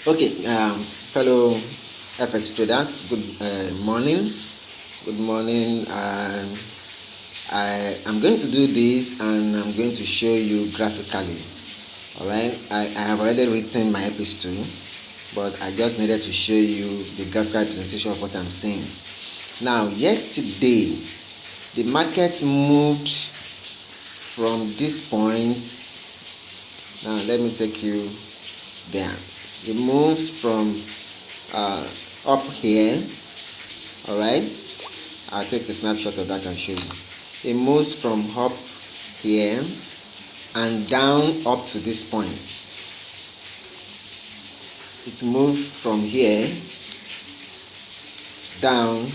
Okay, fellow FX traders, good morning. Good morning. I am going to do this and I'm going to show you graphically. All right, I have already written my epistle, but I just needed to show you the graphical representation of what I'm saying. Now, yesterday, the market moved from this point. Now, let me take you there. It moves from up here. All right, I'll take a snapshot of that and show you. It moves from up here and down up to this point. It moved from here down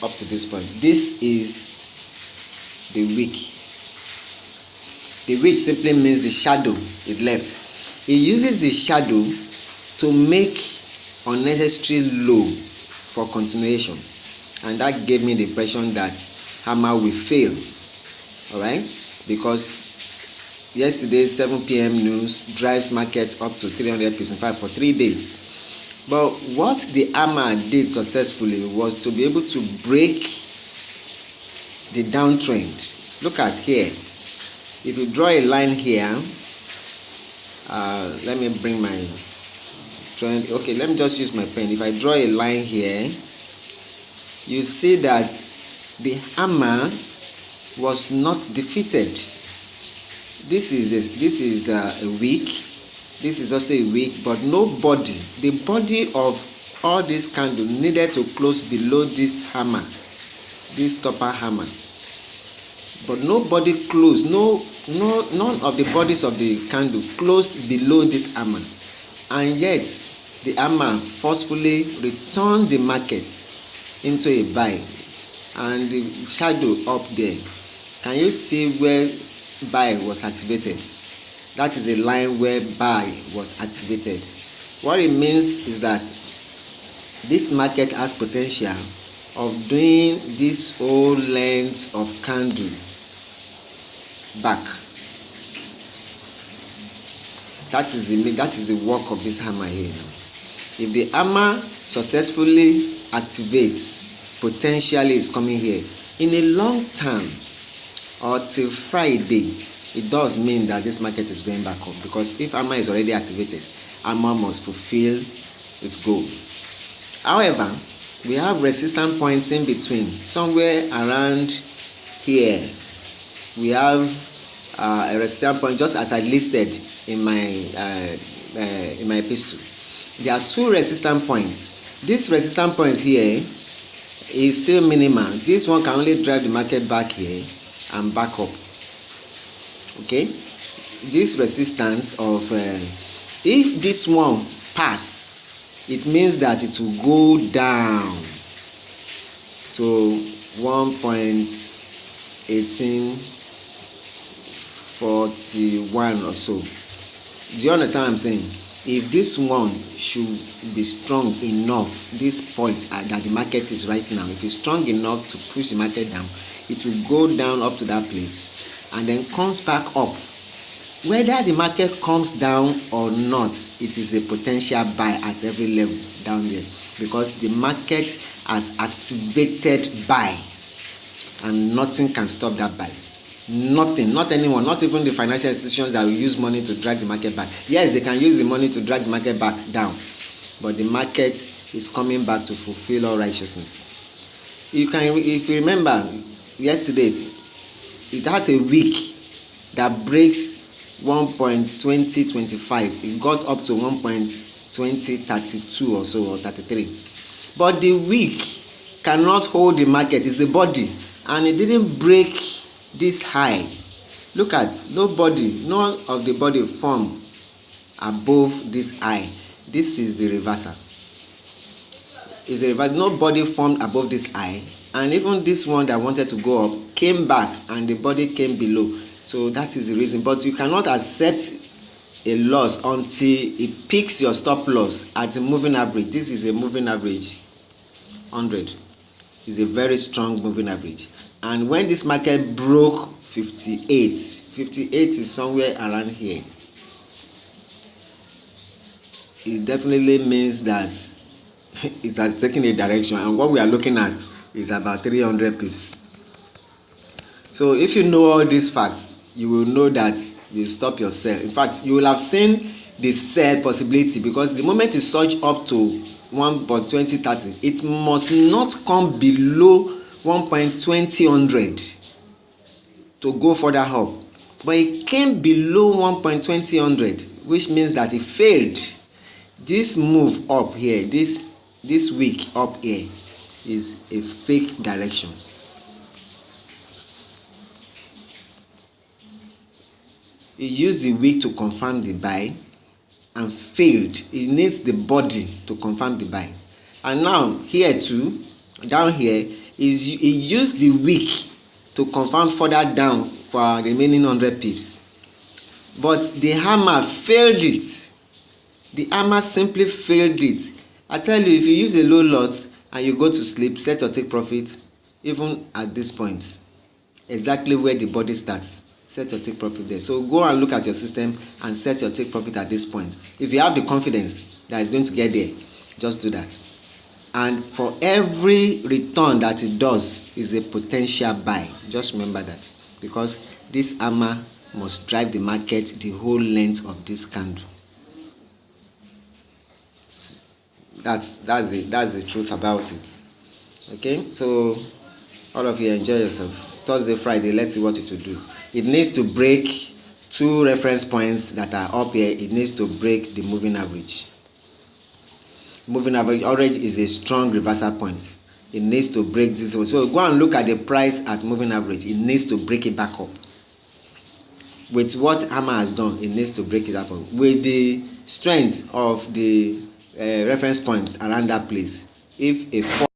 up to this point. This is the wick. The wick simply means the shadow it left. It uses the shadow to make unnecessary low for continuation, and that gave me the impression that hammer will fail. All right, because yesterday 7 p.m. news drives market up to 300 pips in fact for 3 days. But what the hammer did successfully was to be able to break the downtrend. Look at here. If you draw a line here, let me bring my trend. Okay, let me just use my pen. If I draw a line here, you see that the hammer was not defeated. This is a wick. This is also a wick, but nobody, the body of all this candle needed to close below this hammer, this topper hammer. But nobody closed. None of the bodies of the candle closed below this hammer, and yet the hammer forcefully returned the market into a buy, and the shadow up there. Can you see where buy was activated? That is a line where buy was activated. What it means is that this market has potential of doing this whole length of candle back. That is the work of this hammer here. If the hammer successfully activates, potentially is coming here. In a long term, or till Friday, it does mean that this market is going back up, because if hammer is already activated, hammer must fulfill its goal. However, we have resistance points in between. Somewhere around here, we have a resistance point, just as I listed in my epistle. There are two resistance points. This resistance point here is still minimal. This one can only drive the market back here and back up. Okay, this resistance of if this one pass, it means that it will go down to 1.1841 or so. Do you understand what I'm saying? If this one should be strong enough, this point that the market is right now, if it's strong enough to push the market down, it will go down up to that place and then comes back up. Whether the market comes down or not, it is a potential buy at every level down there, because the market has activated buy and nothing can stop that buy. Nothing, not anyone, not even the financial institutions that will use money to drag the market back. Yes, they can use the money to drag the market back down, but the market is coming back to fulfill all righteousness. If you remember yesterday, it has a wick that breaks 1.2025. It got up to 1.2032 or so, or 33. But the wick cannot hold the market. It's the body, and it didn't break this high. Look at, none of the body formed above this high. This is the reversal. Is a reversal. No body formed above this high, and even this one that wanted to go up came back and the body came below. So that is the reason. But you cannot accept a loss until it picks your stop loss at a moving average. This is a moving average 100. Is a very strong moving average. And when this market broke 58 is somewhere around here. it definitely means that it has taken a direction, and what we are looking at is about 300 pips. So if you know all these facts, you will know that you stop your sell. In fact, you will have seen the sell possibility, because the moment it surge up to 1.2030, it must not come below 1.2000 to go further up. But it came below 1.2000, which means that it failed. This move up here, this week up here, is a fake direction. It used the wick to confirm the buy and failed. It needs the body to confirm the buy. And now here too, down here, is it used the wick to confirm further down for remaining 100 pips. But the hammer failed it. The hammer simply failed it. I tell you, if you use a low lot and you go to sleep, set or take profit, even at this point, exactly where the body starts, set your take profit there. So go and look at your system and set your take profit at this point. If you have the confidence that it's going to get there, just do that. And for every return that it does is a potential buy. Just remember that, because this hammer must drive the market the whole length of this candle. That's the truth about it. Okay, so all of you enjoy yourself. Thursday, Friday, let's see what it will do. It needs to break two reference points that are up here. It needs to break the moving average. Moving average already is a strong reversal point. It needs to break this one. So go and look at the price at moving average. It needs to break it back up. With what hammer has done, it needs to break it up. With the strength of the reference points around that place, if a